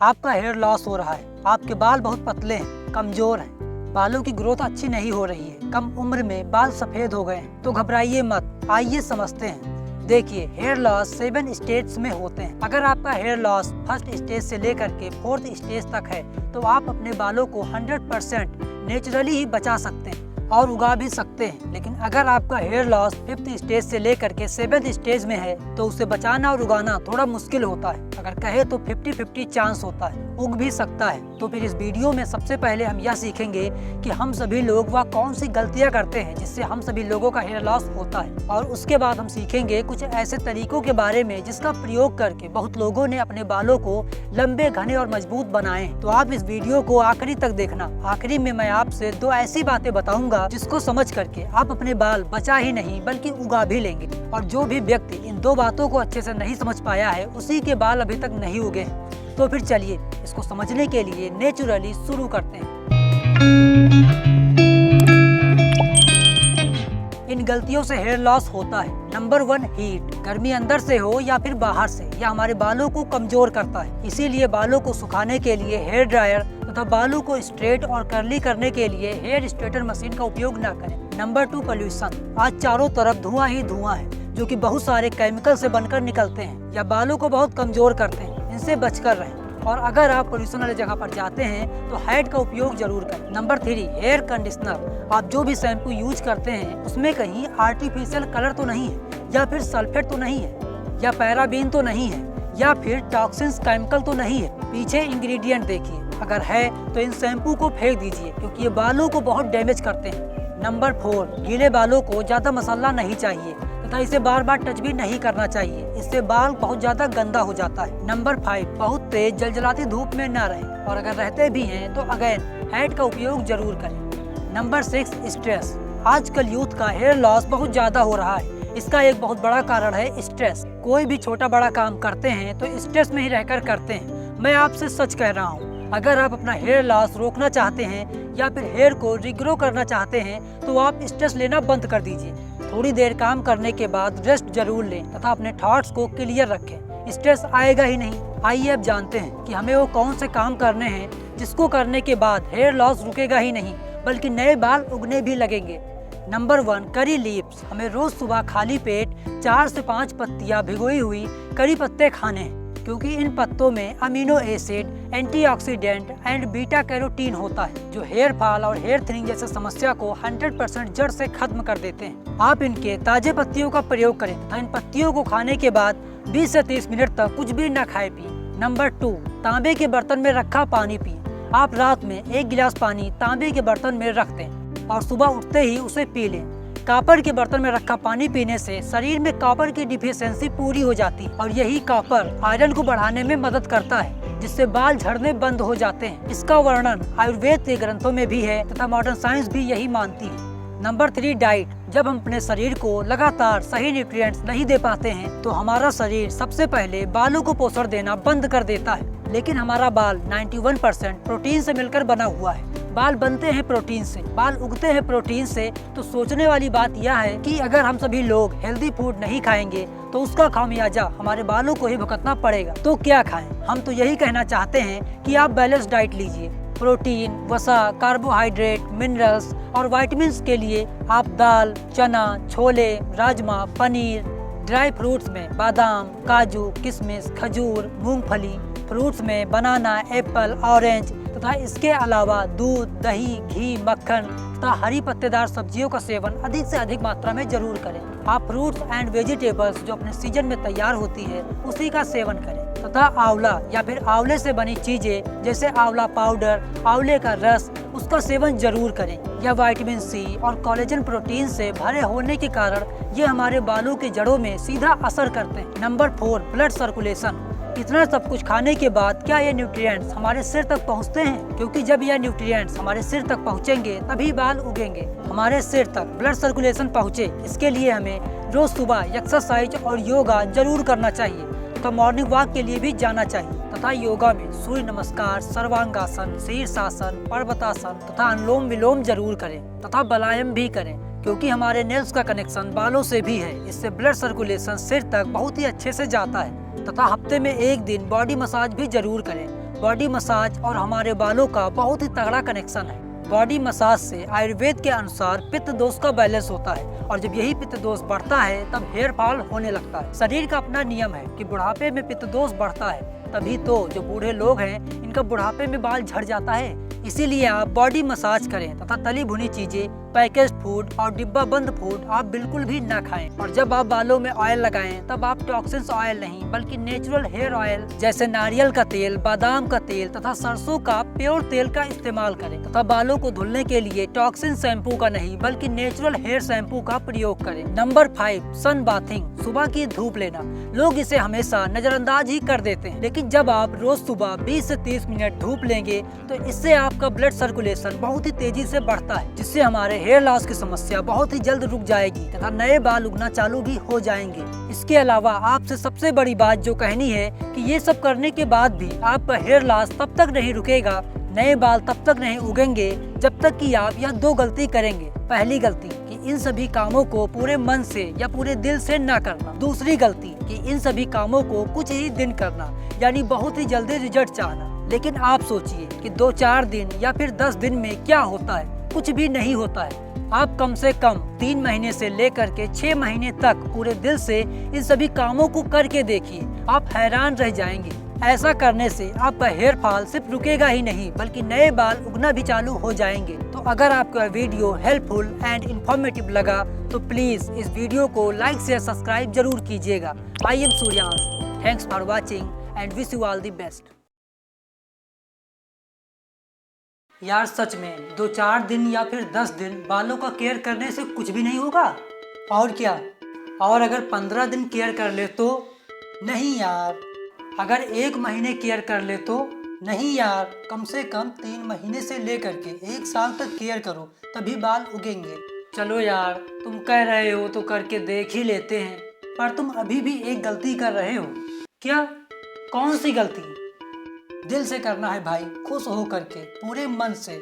आपका hair loss हो रहा है, आपके बाल बहुत पतले हैं, कमजोर हैं, बालों की ग्रोथ अच्छी नहीं हो रही है, कम उम्र में बाल सफेद हो गए हैं, तो घबराइए मत, आइए समझते हैं। देखिए, हेयर लॉस 7 स्टेज में होते हैं। अगर आपका हेयर लॉस फर्स्ट स्टेज से लेकर के 4th स्टेज तक है तो आप अपने बालों को 100% नेचुरली ही बचा सकते हैं और उगा भी सकते हैं। लेकिन अगर आपका हेयर लॉस 5th स्टेज से लेकर के 7th स्टेज में है तो उसे बचाना और उगाना थोड़ा मुश्किल होता है। अगर कहे तो 50-50 चांस होता है, उग भी सकता है। तो फिर इस वीडियो में सबसे पहले हम यह सीखेंगे कि हम सभी लोग वह कौन सी गलतियां करते हैं जिससे हम सभी लोगों का हेयर लॉस होता है, और उसके बाद हम सीखेंगे कुछ ऐसे तरीकों के बारे में जिसका प्रयोग करके बहुत लोगों ने अपने बालों को लंबे, घने और मजबूत बनाए। तो आप इस वीडियो को आखिरी तक देखना। आखिरी में मैं आपसे 2 ऐसी बातें बताऊंगा जिसको समझ करके आप अपने बाल बचा ही नहीं बल्कि उगा भी लेंगे। और जो भी व्यक्ति इन 2 बातों को अच्छे से नहीं समझ पाया है उसी के बाल अभी तक नहीं उगे हैं। तो फिर चलिए इसको समझने के लिए नेचुरली शुरू करते हैं। इन गलतियों से हेयर लॉस होता है। Number 1, heat. गर्मी अंदर से हो या फिर बाहर से, यह हमारे बालों को कमजोर करता है। इसीलिए बालों को सुखाने के लिए हेयर ड्रायर तथा बालों को स्ट्रेट और कर्ली करने के लिए हेयर स्ट्रेटर मशीन का उपयोग न करें। Number 2, pollution. आज चारों तरफ धुआं ही धुआं है जो कि बहुत सारे केमिकल से बनकर निकलते हैं या बालों को बहुत कमजोर करते हैं। इनसे बचकर रहें। और अगर आप पोल्यूशन वाली जगह पर जाते हैं तो हेड का उपयोग जरूर करें। Number 3, hair conditioner. आप जो भी शैम्पू यूज करते हैं उसमें कहीं आर्टिफिशियल कलर तो नहीं है, या फिर सल्फेट तो नहीं है, या पैराबीन तो नहीं है, या फिर टॉक्सिन्स केमिकल तो नहीं है। पीछे इंग्रेडिएंट देखिए, अगर है तो इन शैम्पू को फेंक दीजिए क्योंकि ये बालों को बहुत डैमेज करते हैं। नंबर 4, गीले बालों को ज्यादा मसाला नहीं चाहिए तथा इसे बार बार टच भी नहीं करना चाहिए, इससे बाल बहुत ज्यादा गंदा हो जाता है। नंबर 5, बहुत तेज जलजलाती धूप में न रहें, और अगर रहते भी हैं तो अगेन हेड का उपयोग जरूर करें। Number 6, stress. आजकल यूथ का हेयर लॉस बहुत ज्यादा हो रहा है। इसका एक बहुत बड़ा कारण है स्ट्रेस। कोई भी छोटा बड़ा काम करते हैं तो स्ट्रेस में ही रहकर करते हैं। मैं आपसे सच कह रहा हूँ, अगर आप अपना हेयर लॉस रोकना चाहते हैं या फिर हेयर को रिग्रो करना चाहते हैं तो आप स्ट्रेस लेना बंद कर दीजिए। थोड़ी देर काम करने के बाद रेस्ट जरूर लें तथा अपने थॉट्स को क्लियर रखें। स्ट्रेस आएगा ही नहीं। आइए अब जानते हैं कि हमें वो कौन से काम करने हैं जिसको करने के बाद हेयर लॉस रुकेगा ही नहीं बल्कि नए बाल उगने भी लगेंगे। Number 1, curry leaves. हमें रोज सुबह खाली पेट 4 से 5 पत्तियां भिगोई हुई करी पत्ते खाने हैं, क्योंकि इन पत्तों में amino acid, antioxidant and beta carotene होता है जो हेयर फॉल और हेयर थिनिंग जैसे समस्या को 100% जड़ से खत्म कर देते हैं। आप इनके ताजे पत्तियों का प्रयोग करें तथा इन पत्तियों को खाने के बाद 20 से 30 मिनट तक कुछ भी न खाए पिए। नंबर 2, तांबे के बर्तन में रखा पानी पिए। आप रात में 1 गिलास पानी तांबे के बर्तन में रख दें और सुबह उठते ही उसे पी लें। कॉपर के बर्तन में रखा पानी पीने से शरीर में कॉपर की डिफिशियंसी पूरी हो जाती है और यही कॉपर आयरन को बढ़ाने में मदद करता है, जिससे बाल झड़ने बंद हो जाते हैं। इसका वर्णन आयुर्वेद के ग्रंथों में भी है तथा मॉडर्न साइंस भी यही मानती है। Number 3, diet. जब हम अपने शरीर को लगातार सही न्यूट्रिएंट्स नहीं दे पाते हैं तो हमारा शरीर सबसे पहले बालों को पोषण देना बंद कर देता है। लेकिन हमारा बाल 91% प्रोटीन से मिलकर बना हुआ है। बाल बनते हैं प्रोटीन से, बाल उगते हैं प्रोटीन से। तो सोचने वाली बात यह है कि अगर हम सभी लोग हेल्दी फूड नहीं खाएंगे तो उसका खामियाजा हमारे बालों को ही भुगतना पड़ेगा। तो क्या खाएं? हम तो यही कहना चाहते हैं कि आप बैलेंस डाइट लीजिए। प्रोटीन, वसा, कार्बोहाइड्रेट, मिनरल्स और विटामिन्स के लिए आप दाल, चना, छोले, राजमा, पनीर, ड्राई फ्रूट्स में बादाम, काजू, किशमिश, खजूर, मूंगफली, फ्रूट्स में बनाना, एप्पल, ऑरेंज तथा इसके अलावा दूध, दही, घी, मक्खन तथा हरी पत्तेदार सब्जियों का सेवन अधिक से अधिक मात्रा में जरूर करें। आप फ्रूट्स एंड वेजिटेबल्स जो अपने सीजन में तैयार होती है उसी का सेवन करें तथा आंवला या फिर आंवले से बनी चीजें जैसे आंवला पाउडर, आंवले का रस, उसका सेवन जरूर करें। यह विटामिन सी और कोलेजन प्रोटीन से भरे होने के कारण ये हमारे बालों की जड़ों में सीधा असर करते हैं। Number 4, blood circulation. इतना सब कुछ खाने के बाद क्या ये न्यूट्रिएंट्स हमारे सिर तक पहुंचते हैं? क्योंकि जब यह न्यूट्रिएंट्स हमारे सिर तक पहुंचेंगे तभी बाल उगेंगे। हमारे सिर तक ब्लड सर्कुलेशन पहुंचे, इसके लिए हमें रोज सुबह एक्सरसाइज और योगा जरूर करना चाहिए तथा मॉर्निंग वॉक के लिए भी जाना चाहिए तथा योगा में सूर्य नमस्कार, सर्वांगासन, शीर्षासन, पर्वतासन तथा अनुलोम विलोम जरूर करें तथा व्यायाम भी करें, क्योंकि हमारे नेल्स का कनेक्शन बालों से भी है। इससे ब्लड सर्कुलेशन सिर तक बहुत ही अच्छे से जाता है तथा हफ्ते में 1 दिन बॉडी मसाज भी जरूर करें। बॉडी मसाज और हमारे बालों का बहुत ही तगड़ा कनेक्शन है। बॉडी मसाज से आयुर्वेद के अनुसार पित्त दोष का बैलेंस होता है और जब यही पित्त दोष बढ़ता है तब हेयर फॉल होने लगता है। शरीर का अपना नियम है कि बुढ़ापे में पित्त दोष बढ़ता है, तभी तो जो बूढ़े लोग हैं इनका बुढ़ापे में बाल झड़ जाता है। इसीलिए आप बॉडी मसाज करें तथा तली भुनी चीजें, पैकेज्ड फूड और डिब्बा बंद फूड आप बिल्कुल भी न खाएं। और जब आप बालों में ऑयल लगाएं तब आप टॉक्सिन्स ऑयल नहीं बल्कि नेचुरल हेयर ऑयल जैसे नारियल का तेल, बादाम का तेल तथा सरसों का प्योर तेल का इस्तेमाल करें तथा बालों को धुलने के लिए टॉक्सिन शैम्पू का नहीं बल्कि नेचुरल हेयर शैम्पू का प्रयोग करें। नंबर 5, सन बाथिंग, सुबह की धूप लेना। लोग इसे हमेशा नजरअंदाज ही कर देते हैं, लेकिन जब आप रोज सुबह 20 से 30 मिनट धूप लेंगे तो इससे आपका ब्लड सर्कुलेशन बहुत ही तेजी से बढ़ता है, जिससे हमारे हेयर लॉस की समस्या बहुत ही जल्द रुक जाएगी तथा नए बाल उगना चालू भी हो जाएंगे। इसके अलावा आपसे सबसे बड़ी बात जो कहनी है कि ये सब करने के बाद भी आपका हेयर लॉस तब तक नहीं रुकेगा, नए बाल तब तक नहीं उगेंगे जब तक कि आप यह 2 गलती करेंगे। पहली गलती कि इन सभी कामों को पूरे मन से या पूरे दिल से ना करना। दूसरी गलती कि इन सभी कामों को कुछ ही दिन करना, यानी बहुत ही जल्दी रिजल्ट चाहना। लेकिन आप सोचिए कि 2-4 दिन या फिर 10 दिन में क्या होता है? कुछ भी नहीं होता है। आप कम से कम 3 महीने से लेकर के 6 महीने तक पूरे दिल से इन सभी कामों को करके देखिए, आप हैरान रह जाएंगे। ऐसा करने से आपका हेयर फॉल सिर्फ रुकेगा ही नहीं बल्कि नए बाल उगना भी चालू हो जाएंगे। तो अगर आपका वीडियो हेल्पफुल एंड इंफॉर्मेटिव लगा तो प्लीज इस वीडियो को लाइक शेयर सब्सक्राइब जरूर कीजिएगा। I am Suryansh, thanks for watching and wish you all the best. यार सच में 2-4 दिन या फिर 10 दिन बालों का केयर करने से कुछ भी नहीं होगा, और क्या? और अगर 15 दिन केयर कर ले तो? नहीं यार। अगर 1 महीने केयर कर ले तो? नहीं यार, कम से कम 3 महीने से लेकर के 1 साल तक केयर करो, तभी बाल उगेंगे। चलो यार, तुम कह रहे हो तो करके देख ही लेते हैं, पर तुम अभी भी एक गलती कर रहे हो। क्या? कौन सी गलती? दिल से करना है भाई, खुश हो करके, पूरे मन से।